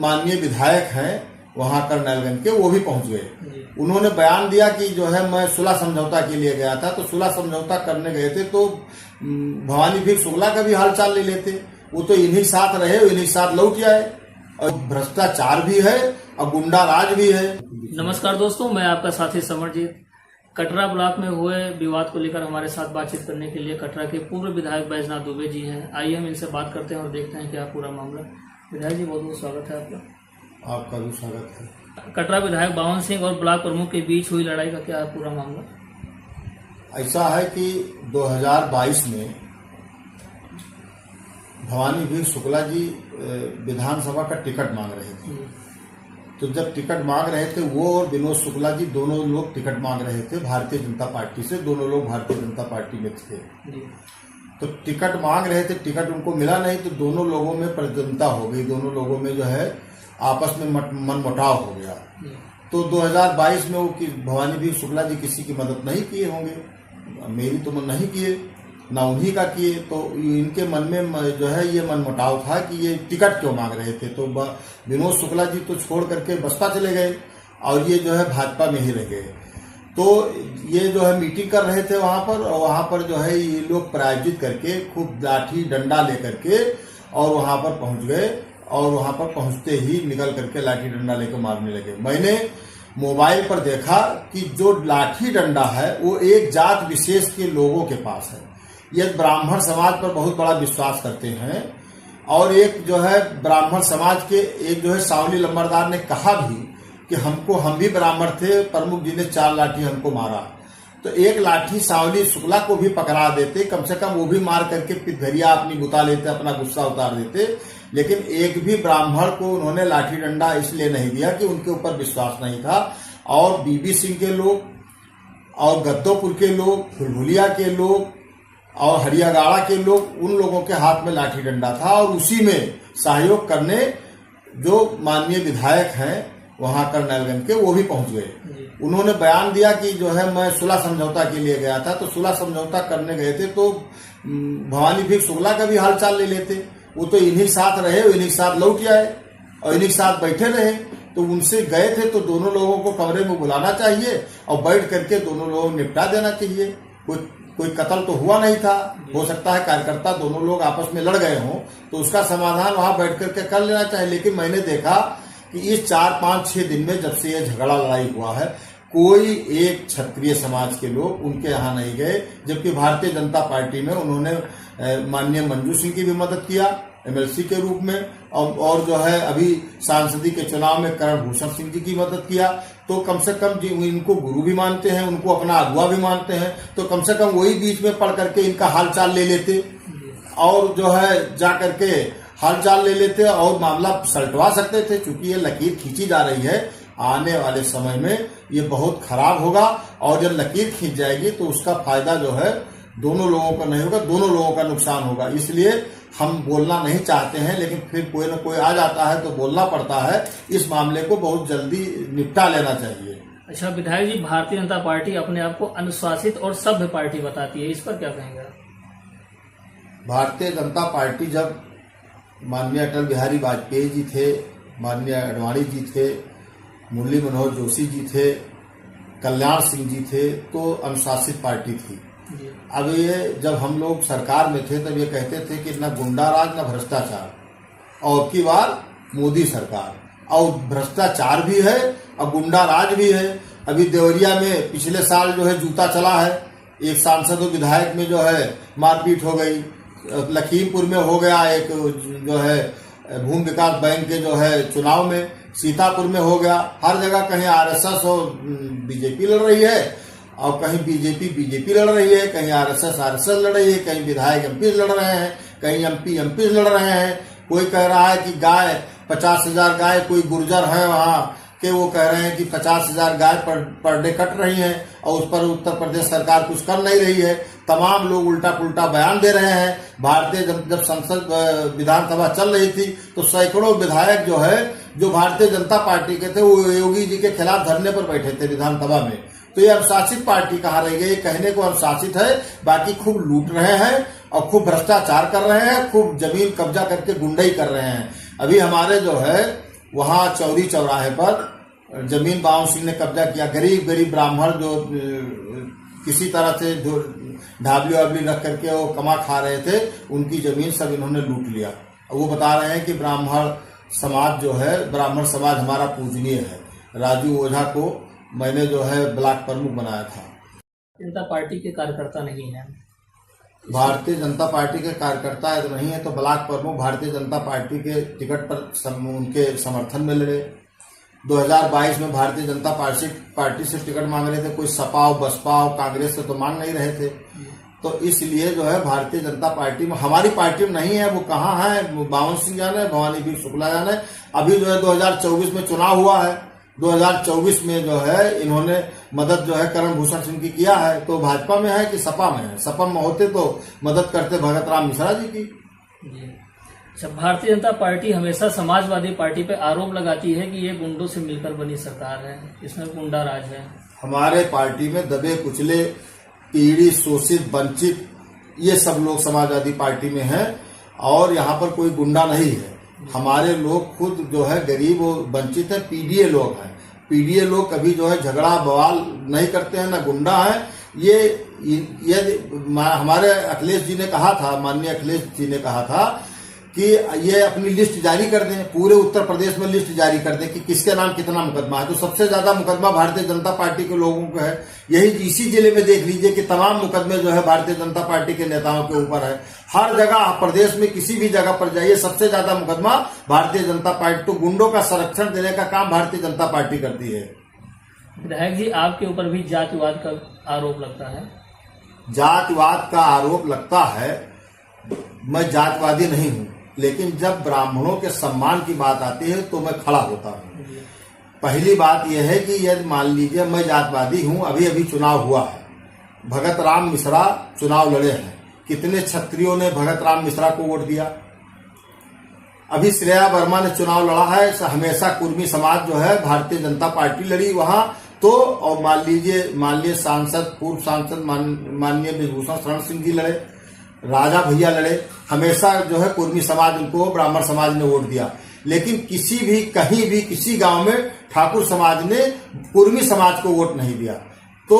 माननीय विधायक हैं वहां करनैलगंज के, वो भी पहुंच गए। उन्होंने बयान दिया कि जो है मैं सुलह समझौता के लिए गया था, तो सुलह समझौता करने गए थे तो भवानी फिर शुक्ला का भी हालचाल ले लेते। वो तो इन्हीं साथ रहे, इन्हीं साथ लौट आए, और भ्रष्टाचार भी है और गुंडा राज भी है। नमस्कार दोस्तों, मैं आपका साथी समरजीत। कटरा ब्लॉक में हुए विवाद को लेकर हमारे साथ बातचीत करने के लिए कटरा के पूर्व विधायक बैजनाथ दुबे जी हैं। आइए हम इनसे बात करते हैं और देखते हैं क्या पूरा मामला। विधायक जी, बहुत बहुत स्वागत है आपका। आपका भी स्वागत है। कटरा विधायक बावन सिंह और ब्लॉक प्रमुख के बीच हुई लड़ाई का क्या है पूरा मामला? ऐसा है कि 2022 में भवानी वीर शुक्ला जी विधानसभा का टिकट मांग रहे थे। तो जब टिकट मांग रहे थे, वो और विनोद शुक्ला जी दोनों लोग टिकट मांग रहे थे भारतीय जनता पार्टी से। दोनों लोग भारतीय जनता पार्टी में थे। तो टिकट मांग रहे थे, टिकट उनको मिला नहीं, तो दोनों लोगों में प्रतिद्वंदता हो गई। दोनों लोगों में जो है आपस में मनमुटाव हो गया। तो 2022 में वो भवानी वीर शुक्ला जी किसी की मदद नहीं किए होंगे, मेरी तो मन नहीं किए, ना उन्हीं का किए। तो इनके मन में जो है ये मनमुटाव था कि ये टिकट क्यों मांग रहे थे। तो विनोद शुक्ला जी तो छोड़ करके बसपा चले गए और ये जो है भाजपा में ही रह गए। तो ये जो है मीटिंग कर रहे थे वहां पर, और वहां पर जो है ये लोग प्रायोजित करके खूब लाठी डंडा लेकर के और वहां पर पहुंच गए, और वहां पर पहुंचते ही निकल करके लाठी डंडा लेकर मारने लगे। मैंने मोबाइल पर देखा कि जो लाठी डंडा है वो एक जात विशेष के लोगों के पास है। ये ब्राह्मण समाज पर बहुत बड़ा विश्वास करते हैं, और एक जो है ब्राह्मण समाज के एक जो है सावली लंबरदार ने कहा भी कि हम भी ब्राह्मण थे, प्रमुख जी ने 4 लाठी हमको मारा। तो एक लाठी सावली शुक्ला को भी पकड़ा देते, कम से कम वो भी मार करके पिथरिया अपनी बुता लेते, अपना गुस्सा उतार देते। लेकिन एक भी ब्राह्मण को उन्होंने लाठी डंडा इसलिए नहीं दिया कि उनके ऊपर विश्वास नहीं था। और बीबी सिंह के लोग और गद्दोपुर के लोग, फुलभुलिया के लोग और हरियागाड़ा के लोग, उन लोगों के हाथ में लाठी डंडा था। और उसी में सहयोग करने जो माननीय विधायक हैं वहां करनैलगंज के, वो भी पहुंच गए। उन्होंने बयान दिया कि जो है मैं सुलह समझौता के लिए गया था, तो सुलह समझौता करने गए थे तो भवानी फिर शुक्ला का भी हालचाल ले लेते। वो तो इन्हीं साथ रहे, इन्हीं साथ लौट आए और इन्हीं साथ बैठे रहे। तो उनसे गए थे तो दोनों लोगों को कमरे में बुलाना चाहिए और बैठ करके दोनों लोगों को निपटा देना चाहिए। कोई कत्ल तो हुआ नहीं था। हो सकता है कार्यकर्ता दोनों लोग आपस में लड़ गए हों, तो उसका समाधान वहां बैठ करके कर लेना चाहिए। लेकिन मैंने देखा कि इस 4, 5, 6 दिन में जब से ये झगड़ा लड़ाई हुआ है, कोई एक क्षत्रिय समाज के लोग उनके यहाँ नहीं गए। जबकि भारतीय जनता पार्टी में उन्होंने माननीय मंजू सिंह की भी मदद किया एमएलसी के रूप में, और जो है अभी सांसदी के चुनाव में करण भूषण सिंह जी की मदद किया। तो कम से कम इनको गुरु भी मानते हैं, उनको अपना अगुआ भी मानते हैं, तो कम से कम वही बीच में पढ़ करके इनका हालचाल ले लेते और जो है जा करके हालचाल ले लेते और मामला सलटवा सकते थे। चूंकि ये लकीर खींची जा रही है, आने वाले समय में ये बहुत खराब होगा, और जब लकीर खींच जाएगी तो उसका फायदा जो है दोनों लोगों का नहीं होगा, दोनों लोगों का नुकसान होगा। इसलिए हम बोलना नहीं चाहते हैं, लेकिन फिर कोई ना कोई आ जाता है तो बोलना पड़ता है। इस मामले को बहुत जल्दी निपटा लेना चाहिए। अच्छा विधायक जी, भारतीय जनता पार्टी अपने आप को अनुशासित और सभ्य पार्टी बताती है, इस पर क्या कहेंगे? भारतीय जनता पार्टी जब माननीय अटल बिहारी वाजपेयी जी थे, माननीय आडवाणी जी थे, मुरली मनोहर जोशी जी थे, कल्याण सिंह जी थे, तो अनुशासित पार्टी थी। अब ये जब हम लोग सरकार में थे तब ये कहते थे कि न गुंडा राज न भ्रष्टाचार, और की बार मोदी सरकार, और भ्रष्टाचार भी है और गुंडा राज भी है। अभी देवरिया में पिछले साल जो है जूता चला है, एक सांसद और विधायक में जो है मारपीट हो गई। लखीमपुर में हो गया एक जो है भूमि विकास बैंक के जो है चुनाव में, सीतापुर में हो गया। हर जगह कहीं आरएसएस और बीजेपी लड़ रही है, और कहीं बीजेपी लड़ रही है, कहीं आरएसएस लड़ रही है, कहीं विधायक एमपी लड़ रहे हैं, कहीं एमपी लड़ रहे हैं। कोई कह रहा है कि गाय 50,000 गाय, कोई गुर्जर है वहां के, वो कह रहे हैं कि 50,000 गाय पर डे कट रही हैं और उस पर उत्तर प्रदेश सरकार कुछ कर नहीं रही है। तमाम लोग उल्टा पुल्टा बयान दे रहे हैं। भारतीय जब संसद विधानसभा चल रही थी तो सैकड़ों विधायक जो है जो भारतीय जनता पार्टी के थे, वो योगी जी के खिलाफ धरने पर बैठे थे विधानसभा में। तो ये अनुशासित पार्टी कहाँ रह गई? कहने को अनुशासित है, बाकी खूब लूट रहे हैं और खूब भ्रष्टाचार कर रहे हैं, खूब जमीन कब्जा करके गुंडाई कर रहे हैं। अभी हमारे जो है वहां चौरी चौराहे पर जमीन बावन सिंह ने कब्जा किया। गरीब गरीब ब्राह्मण जो किसी तरह से जो ढाबली वाबली रख करके वो कमा खा रहे थे, उनकी जमीन सब इन्होंने लूट लिया। वो बता रहे हैं कि ब्राह्मण समाज जो है, ब्राह्मण समाज हमारा पूजनीय है। राजू ओझा को मैंने जो है ब्लॉक प्रमुख बनाया था। जनता पार्टी के कार्यकर्ता नहीं है, भारतीय जनता पार्टी के कार्यकर्ता नहीं है तो ब्लॉक प्रमुख भारतीय जनता पार्टी के टिकट पर उनके समर्थन में लड़े। 2022 में भारतीय जनता पार्टी से टिकट मांग रहे थे, कोई सपा और बसपा और कांग्रेस से तो मांग नहीं रहे थे। तो इसलिए जो है भारतीय जनता पार्टी में, हमारी पार्टी में नहीं है। वो कहाँ है, बावन सिंह जाने, भवानी वीर शुक्ला जाने। अभी जो है 2024 में चुनाव हुआ है, 2024 में जो है इन्होंने मदद जो है करण भूषण सिंह की किया है। तो भाजपा में है कि सपा में है? सपा में होते तो मदद करते भगत राम मिश्रा जी की। अच्छा, भारतीय जनता पार्टी हमेशा समाजवादी पार्टी पे आरोप लगाती है कि ये गुंडों से मिलकर बनी सरकार है, इसमें गुंडा राज है। हमारे पार्टी में दबे कुचले, पीड़ित, शोषित, वंचित, ये सब लोग समाजवादी पार्टी में हैं और यहाँ पर कोई गुंडा नहीं है। हमारे लोग खुद जो है गरीब और वंचित है, पीडीए लोग हैं। पीडीए लोग कभी जो है झगड़ा बवाल नहीं करते हैं, ना गुंडा है। ये हमारे अखिलेश जी ने कहा था, माननीय अखिलेश जी ने कहा था कि ये अपनी लिस्ट जारी कर दें, पूरे उत्तर प्रदेश में लिस्ट जारी कर दें कि किसके नाम कितना मुकदमा है। तो सबसे ज्यादा मुकदमा भारतीय जनता पार्टी के लोगों का है। यही इसी जिले में देख लीजिए कि तमाम मुकदमे जो है भारतीय जनता पार्टी के नेताओं के ऊपर है। हर जगह प्रदेश में किसी भी जगह पर जाइए, सबसे ज्यादा मुकदमा भारतीय जनता पार्टी। तो गुंडों का संरक्षण देने का काम भारतीय जनता पार्टी करती है। विधायक जी, आपके ऊपर भी जातिवाद का आरोप लगता है। जातिवाद का आरोप लगता है, मैं जातिवादी नहीं हूं, लेकिन जब ब्राह्मणों के सम्मान की बात आती है तो मैं खड़ा होता हूं। पहली बात यह है कि यदि मान लीजिए मैं जातिवादी हूं, अभी अभी चुनाव हुआ है, भगत राम मिश्रा चुनाव लड़े हैं, कितने क्षत्रियों ने भगत राम मिश्रा को वोट दिया। अभी श्रेया वर्मा ने चुनाव लड़ा है, हमेशा कुर्मी समाज जो है भारतीय जनता पार्टी लड़ी वहां। तो और मान लीजिए सांसद, पूर्व सांसद माननीय ब्रिजभूषण शरण सिंह जी लड़े, राजा भैया लड़े, हमेशा जो है कुर्मी समाज उनको, ब्राह्मण समाज ने वोट दिया। लेकिन किसी भी, कहीं भी, किसी गांव में ठाकुर समाज ने कुर्मी समाज को वोट नहीं दिया। तो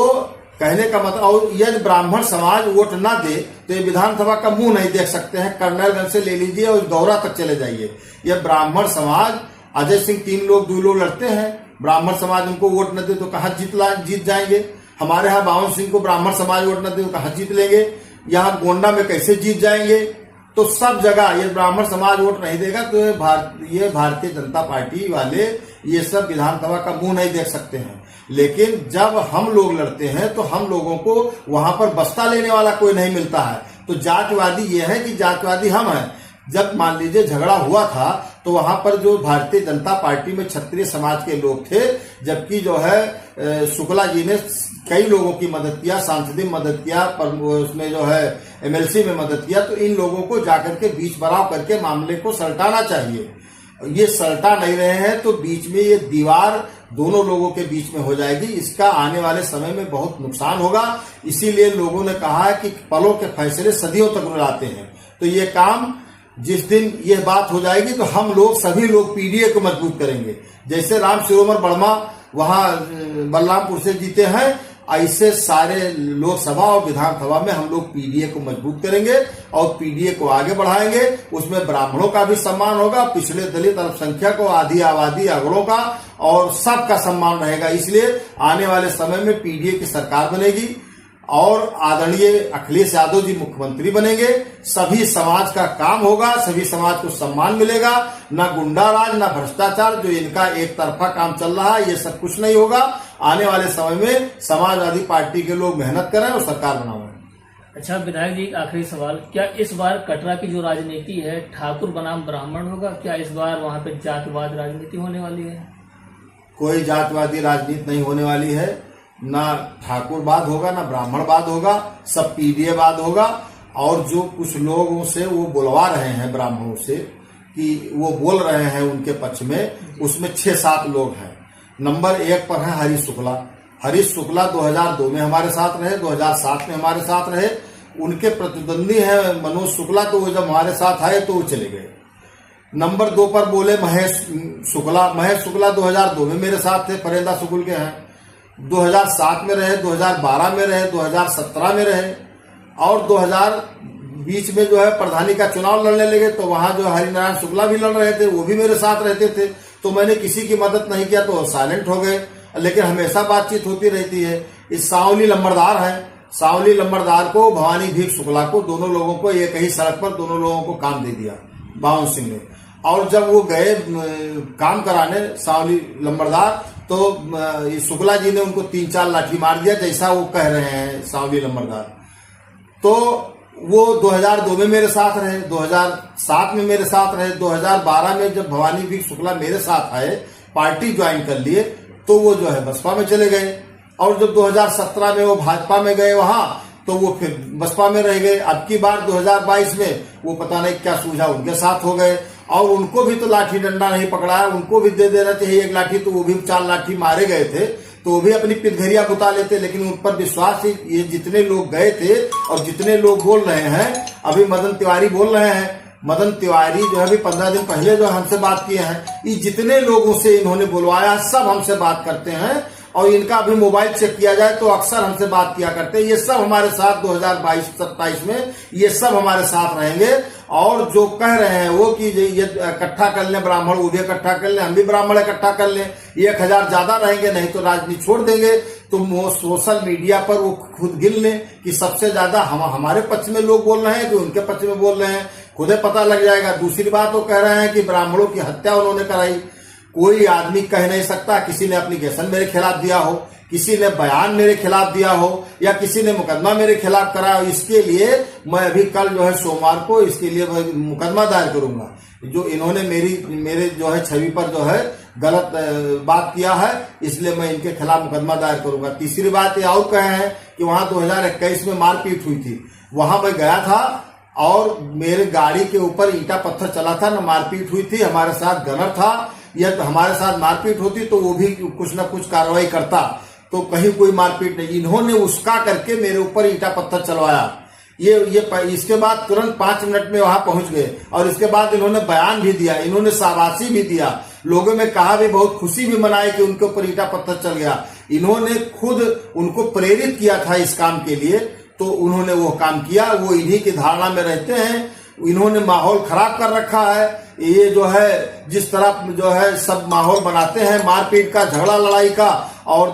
कहने का मतलब, और यदि ब्राह्मण समाज वोट ना दे तो ये विधानसभा का मुंह नहीं देख सकते हैं। कर्नलगंज से ले लीजिए और गौरा तक चले जाइए, यह ब्राह्मण समाज, अजय सिंह 2 लोग लड़ते हैं, ब्राह्मण समाज उनको वोट न दे तो कहाँ जीत जाएंगे। हमारे यहाँ बावन सिंह को ब्राह्मण समाज वोट न दे तो कहाँ जीत लेंगे। यहाँ गोंडा में कैसे जीत जाएंगे। तो सब जगह ये ब्राह्मण समाज वोट नहीं देगा तो ये भारतीय जनता पार्टी वाले ये सब विधानसभा का मुंह नहीं देख सकते हैं। लेकिन जब हम लोग लड़ते हैं तो हम लोगों को वहां पर बस्ता लेने वाला कोई नहीं मिलता है। तो जातिवादी ये है कि जातिवादी हम हैं। जब मान लीजिए झगड़ा हुआ था तो वहां पर जो भारतीय जनता पार्टी में क्षत्रिय समाज के लोग थे, जबकि जो है शुक्ला जी ने कई लोगों की मदद किया, सांसदीय मदद किया, पर उसमें जो है एमएलसी में मदद किया। तो इन लोगों को जाकर के बीच बराव करके मामले को सलटाना चाहिए। ये सलटा नहीं रहे हैं तो बीच में ये दीवार दोनों लोगों के बीच में हो जाएगी। इसका आने वाले समय में बहुत नुकसान होगा। इसीलिए लोगों ने कहा है कि पलों के फैसले सदियों तक रुलाते हैं। तो ये काम जिस दिन ये बात हो जाएगी तो हम लोग, सभी लोग पीडीए को मजबूत करेंगे। जैसे राम शिरोमर वर्मा वहां बलरामपुर से जीते हैं, ऐसे सारे लोकसभा और विधानसभा में हम लोग पीडीए को मजबूत करेंगे और पीडीए को आगे बढ़ाएंगे। उसमें ब्राह्मणों का भी सम्मान होगा, पिछड़े दलित अल्पसंख्यक और आदि आबादी अगड़ों का और सबका सम्मान रहेगा। इसलिए आने वाले समय में पीडीए की सरकार बनेगी और आदरणीय अखिलेश यादव जी मुख्यमंत्री बनेंगे। सभी समाज का काम होगा, सभी समाज को सम्मान मिलेगा। ना गुंडा राज, ना भ्रष्टाचार, जो इनका एक तरफा काम चल रहा है, ये सब कुछ नहीं होगा। आने वाले समय में समाजवादी पार्टी के लोग मेहनत करें और सरकार बनाएं। अच्छा विधायक जी, आखिरी सवाल, क्या इस बार कटरा की जो राजनीति है ठाकुर बनाम ब्राह्मण होगा? क्या इस बार वहां पे जातिवाद राजनीति होने वाली है? कोई जातिवादी राजनीति नहीं होने वाली है। ना ठाकुरवाद होगा, ना ब्राह्मणवाद होगा, सब पीडीएवाद होगा। और जो कुछ लोगों से वो बुलवा रहे हैं ब्राह्मणों से कि वो बोल रहे हैं उनके पक्ष में, उसमें 6-7 लोग हैं। नंबर 1 पर है हरीश शुक्ला। हरीश शुक्ला 2002 में हमारे साथ रहे, 2007 में हमारे साथ रहे। उनके प्रतिद्वंदी है मनोज शुक्ला, तो वो जब हमारे साथ आए तो वो चले गए। नंबर 2 पर बोले महेश शुक्ला। महेश शुक्ला 2002 में मेरे साथ थे, फरेंदा स्कूल के हैं। 2007 में रहे, 2012 में रहे, 2017 में रहे, और 2020 में जो है प्रधानी का चुनाव लड़ने लगे तो वहां जो हरिनारायण शुक्ला भी लड़ रहे थे, वो भी मेरे साथ रहते थे। तो मैंने किसी की मदद नहीं किया तो साइलेंट हो गए, लेकिन हमेशा बातचीत होती रहती है। इस सांवली लंबरदार है, सांवली लंबरदार को, भवानी भीख शुक्ला को, दोनों लोगों को एक ही सड़क पर दोनों लोगों को काम दे दिया बावन सिंह ने। और जब वो गए काम कराने सांवली लंबरदार, तो शुक्ला जी ने उनको 3-4 लाठी मार दिया, जैसा वो कह रहे हैं सांवली लंबरदार। तो वो 2002 में मेरे साथ रहे, 2007 में मेरे साथ रहे, 2012 में जब भवानी भीख शुक्ला मेरे साथ आए, पार्टी ज्वाइन कर लिए, तो वो जो है बसपा में चले गए। और जब 2017 में वो भाजपा में गए वहां, तो वो फिर बसपा में रह गए। अब की बार 2022 में वो पता नहीं क्या सूझा, उनके साथ हो गए। और उनको भी तो लाठी डंडा नहीं पकड़ा है, उनको भी दे देना चाहिए एक लाठी, तो वो भी 4 लाठी मारे गए थे, तो वो भी अपनी पितघरिया बुता लेते। लेकिन उन पर विश्वास ही, ये जितने लोग गए थे और जितने लोग बोल रहे हैं, अभी मदन तिवारी बोल रहे हैं, मदन तिवारी जो है अभी 15 दिन पहले जो हमसे बात किए हैं, ये जितने लोगों से इन्होंने बुलवाया सब हमसे बात करते हैं। और इनका अभी मोबाइल चेक किया जाए तो अक्सर हमसे बात किया करते हैं। ये सब हमारे साथ 2022-27 में ये सब हमारे साथ रहेंगे। और जो कह रहे हैं वो कि ये इकट्ठा कर लें ब्राह्मण, वो भी इकट्ठा कर लें, हम भी ब्राह्मण इकट्ठा कर लें, 1000 ज्यादा रहेंगे, नहीं तो राजनीति छोड़ देंगे। तो वो सोशल मीडिया पर वो खुद गिन लें कि सबसे ज्यादा हमारे पक्ष में लोग बोल रहे हैं कि उनके पक्ष में बोल रहे हैं, खुदे पता लग जाएगा। दूसरी बात वो कह रहे हैं कि ब्राह्मणों की हत्या उन्होंने कराई। कोई आदमी कह नहीं सकता किसी ने एप्लीकेशन मेरे खिलाफ दिया हो, किसी ने बयान मेरे खिलाफ दिया हो, या किसी ने मुकदमा मेरे खिलाफ करा हो। इसके लिए मैं अभी कल जो है सोमवार को इसके लिए मुकदमा दायर करूंगा। जो इन्होंने मेरे जो है छवि पर जो है गलत बात किया है, इसलिए मैं इनके खिलाफ मुकदमा दायर करूंगा। तीसरी बात ये और कहे हैं कि वहां 2021 में मारपीट हुई थी, वहां मैं गया था और मेरे गाड़ी के ऊपर ईंटा पत्थर चला था, न मारपीट हुई थी, हमारे साथ गनर था। या तो हमारे साथ मारपीट होती तो वो भी कुछ न कुछ कार्रवाई करता, तो कहीं कोई मारपीट नहीं। इन्होंने उसका करके मेरे ऊपर ईंटा पत्थर चलवाया। ये इसके बाद तुरंत 5 मिनट में वहां पहुंच गए, और इसके बाद इन्होंने बयान भी दिया, इन्होंने शाबाशी भी दिया, लोगों में कहा भी, बहुत खुशी भी मनाई कि उनके ऊपर ईंटा पत्थर चल गया। इन्होंने खुद उनको प्रेरित किया था इस काम के लिए, तो उन्होंने वो काम किया। वो इन्हीं की धारणा में रहते हैं, इन्होंने माहौल खराब कर रखा है। ये जो है जिस तरह जो है सब माहौल बनाते हैं मारपीट का, झगड़ा लड़ाई का और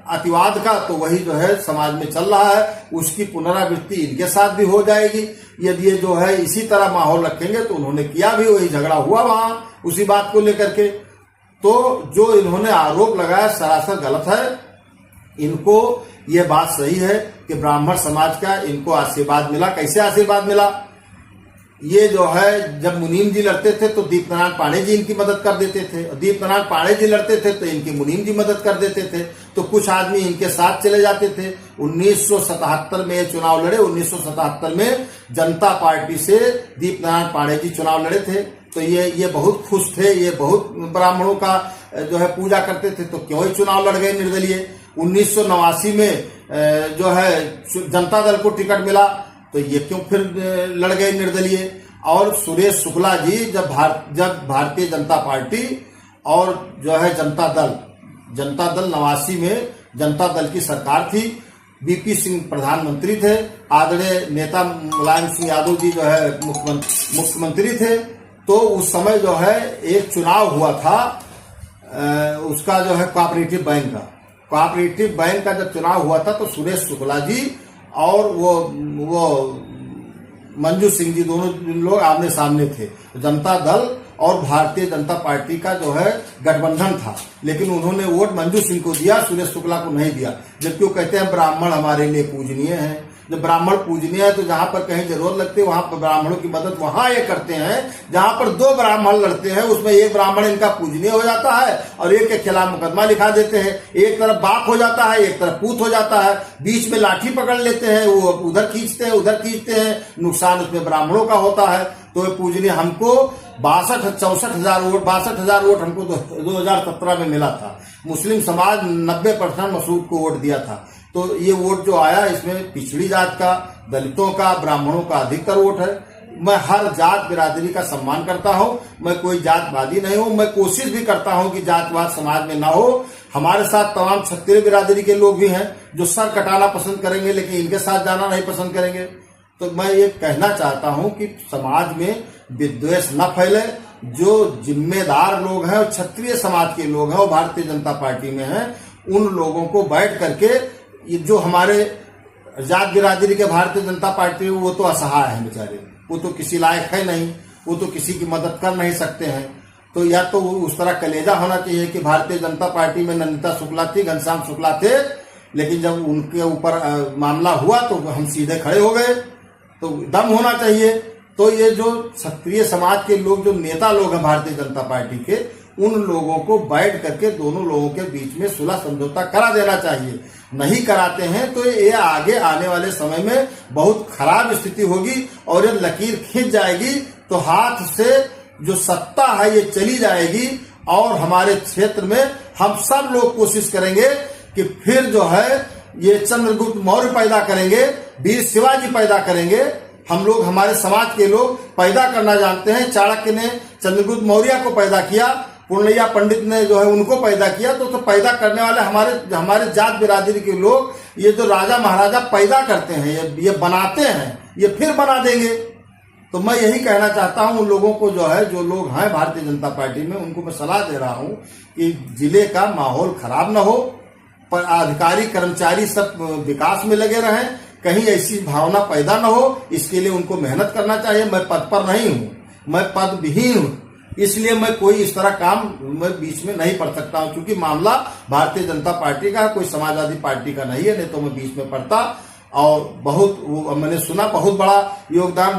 अतिवाद का, तो वही जो है समाज में चल रहा है। उसकी पुनरावृत्ति इनके साथ भी हो जाएगी यदि ये जो है इसी तरह माहौल रखेंगे। तो उन्होंने किया भी, वही झगड़ा हुआ वहां उसी बात को लेकर के। तो जो इन्होंने आरोप लगाया सरासर गलत है। इनको ये बात सही है कि ब्राह्मण समाज का इनको आशीर्वाद मिला। कैसे आशीर्वाद मिला? ये जो है जब मुनीम जी लड़ते थे तो दीपनारायण पांडे जी इनकी मदद कर देते थे, और दीपनारायण पांडे जी लड़ते थे तो इनकी मुनीम जी मदद कर देते थे। तो कुछ आदमी इनके साथ चले जाते थे। 1977 में ये चुनाव लड़े, 1977 में जनता पार्टी से दीपनारायण पांडे जी चुनाव लड़े थे। तो ये बहुत खुश थे, ये बहुत ब्राह्मणों का जो है पूजा करते थे, तो क्यों ही चुनाव लड़ गए निर्दलीय। 1989 में जो है जनता दल को टिकट मिला, तो ये क्यों फिर लड़ गए निर्दलीय। और सुरेश शुक्ला जी जब भारतीय जनता पार्टी और जो है जनता दल 89 में जनता दल की सरकार थी, बीपी सिंह प्रधानमंत्री थे, आदरणीय नेता मुलायम सिंह यादव जी जो है मुख्यमंत्री थे। तो उस समय जो है एक चुनाव हुआ था उसका जो है कोऑपरेटिव बैंक का जब चुनाव हुआ था, तो सुरेश शुक्ला जी और वो मंजू सिंह जी दोनों लोग आमने सामने थे। जनता दल और भारतीय जनता पार्टी का जो है गठबंधन था, लेकिन उन्होंने वोट मंजू सिंह को दिया, सुरेश शुक्ला को नहीं दिया। जबकि वो कहते हैं ब्राह्मण हमारे लिए पूजनीय है। जब ब्राह्मण पूजनीय है तो जहां पर कहीं जरूरत लगती है वहां पर ब्राह्मणों की मदद वहां ये करते हैं जहां पर 2 ब्राह्मण लड़ते हैं, उसमें एक ब्राह्मण इनका पूजनीय हो जाता है और एक के खिलाफ मुकदमा लिखा देते हैं। एक तरफ बाप हो जाता है, एक तरफ पूत हो जाता है, बीच में लाठी पकड़ लेते हैं, वो उधर खींचते हैं, नुकसान उसमें ब्राह्मणों का होता है। तो ये पूजनीय हमको 62,000 वोट हमको 2017 में मिला था। मुस्लिम समाज 90% मसूद को वोट दिया था। तो ये वोट जो आया इसमें पिछड़ी जात का, दलितों का, ब्राह्मणों का अधिकतर वोट है। मैं हर जात बिरादरी का सम्मान करता हूं। मैं कोई जातवादी नहीं हूं। मैं कोशिश भी करता हूं कि जातवाद समाज में ना हो। हमारे साथ तमाम क्षत्रिय बिरादरी के लोग भी हैं जो सर कटाना पसंद करेंगे, लेकिन इनके साथ जाना नहीं पसंद करेंगे। तो मैं ये कहना चाहता हूं कि समाज में विद्वेष न फैले। जो जिम्मेदार लोग हैं और क्षत्रिय समाज के लोग हैं, वो भारतीय जनता पार्टी में हैं, उन लोगों को बैठ करके ये जो हमारे जात बिरादरी के भारतीय जनता पार्टी, वो तो असहाय है बेचारे, वो तो किसी लायक है नहीं, वो तो किसी की मदद कर नहीं सकते हैं। तो या तो उस तरह कलेजा होना चाहिए कि भारतीय जनता पार्टी में नंदिता शुक्ला थी, घनश्याम शुक्ला थे, लेकिन जब उनके ऊपर मामला हुआ तो हम सीधे खड़े हो गए। तो दम होना चाहिए। तो ये जो क्षत्रिय समाज के लोग, जो नेता लोग हैं भारतीय जनता पार्टी के, उन लोगों को बैठ करके दोनों लोगों के बीच में सुलह समझौता करा देना चाहिए। नहीं कराते हैं तो ये आगे आने वाले समय में बहुत खराब स्थिति होगी और ये लकीर खींच जाएगी, तो हाथ से जो सत्ता है ये चली जाएगी। और हमारे क्षेत्र में हम सब लोग कोशिश करेंगे कि फिर जो है ये चंद्रगुप्त मौर्य पैदा करेंगे, वीर शिवाजी पैदा करेंगे। हम लोग, हमारे समाज के लोग पैदा करना जानते हैं। चाणक्य ने चंद्रगुप्त मौर्य को पैदा किया, पूर्णैया पंडित ने जो है उनको पैदा किया। तो पैदा करने वाले हमारे जात बिरादरी के लोग, ये जो राजा महाराजा पैदा करते हैं, ये बनाते हैं, ये फिर बना देंगे। तो मैं यही कहना चाहता हूं उन लोगों को, जो है, जो लोग हैं भारतीय जनता पार्टी में, उनको मैं सलाह दे रहा हूं कि जिले का माहौल खराब न हो, पर अधिकारी कर्मचारी सब विकास में लगे रहें, कहीं ऐसी भावना पैदा न हो। इसके लिए उनको मेहनत करना चाहिए। मैं पद पर नहीं हूं, मैं पद विहीन हूं, इसलिए मैं कोई इस तरह काम मैं बीच में नहीं पढ़ सकता हूं, क्योंकि मामला भारतीय जनता पार्टी का है, कोई समाजवादी पार्टी का नहीं है। नहीं तो मैं बीच में पढ़ता। और बहुत मैंने सुना बहुत बड़ा योगदान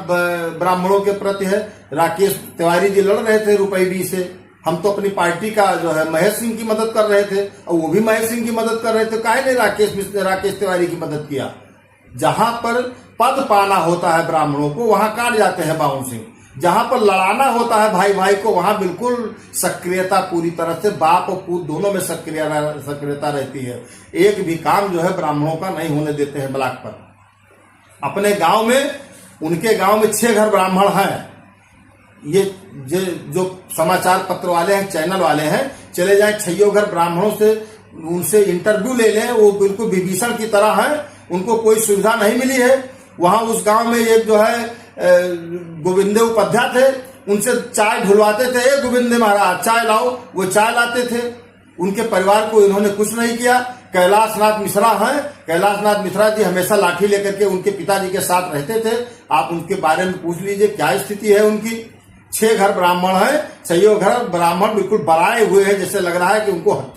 ब्राह्मणों के प्रति है। राकेश तिवारी जी लड़ रहे थे रुपये से, हम तो अपनी पार्टी का जो है महेश सिंह की मदद कर रहे थे, और वो भी महेश सिंह की मदद कर रहे थे। काहे ने राकेश तिवारी की मदद किया? जहां पर पद पाना होता है ब्राह्मणों को, वहां काट जाते हैं बावन सिंह। जहां पर लड़ाना होता है भाई भाई को, वहां बिल्कुल सक्रियता, पूरी तरह से बाप और पूत दोनों में सक्रियता रहती है। एक भी काम जो है ब्राह्मणों का नहीं होने देते हैं ब्लॉक पर। अपने गांव में, उनके गांव में 6 घर ब्राह्मण हैं। ये जो समाचार पत्र वाले हैं, चैनल वाले हैं, चले जाए 6 घर ब्राह्मणों से, उनसे इंटरव्यू ले लें। वो बिल्कुल विभीषण की तरह है, उनको कोई सुविधा नहीं मिली है। वहां उस गांव में एक जो है गोविंदे उपाध्याय थे, उनसे चाय ढुलवाते थे। गोविंदे महाराज चाय लाओ, वो चाय लाते थे। उनके परिवार को इन्होंने कुछ नहीं किया। कैलाशनाथ मिश्रा हैं, कैलाशनाथ मिश्रा जी हमेशा लाठी लेकर के उनके पिताजी के साथ रहते थे। आप उनके बारे में पूछ लीजिए क्या स्थिति है उनकी। 6 घर ब्राह्मण हैं, 6 घर ब्राह्मण बिल्कुल बराए हुए हैं, जैसे लग रहा है कि उनको हत्या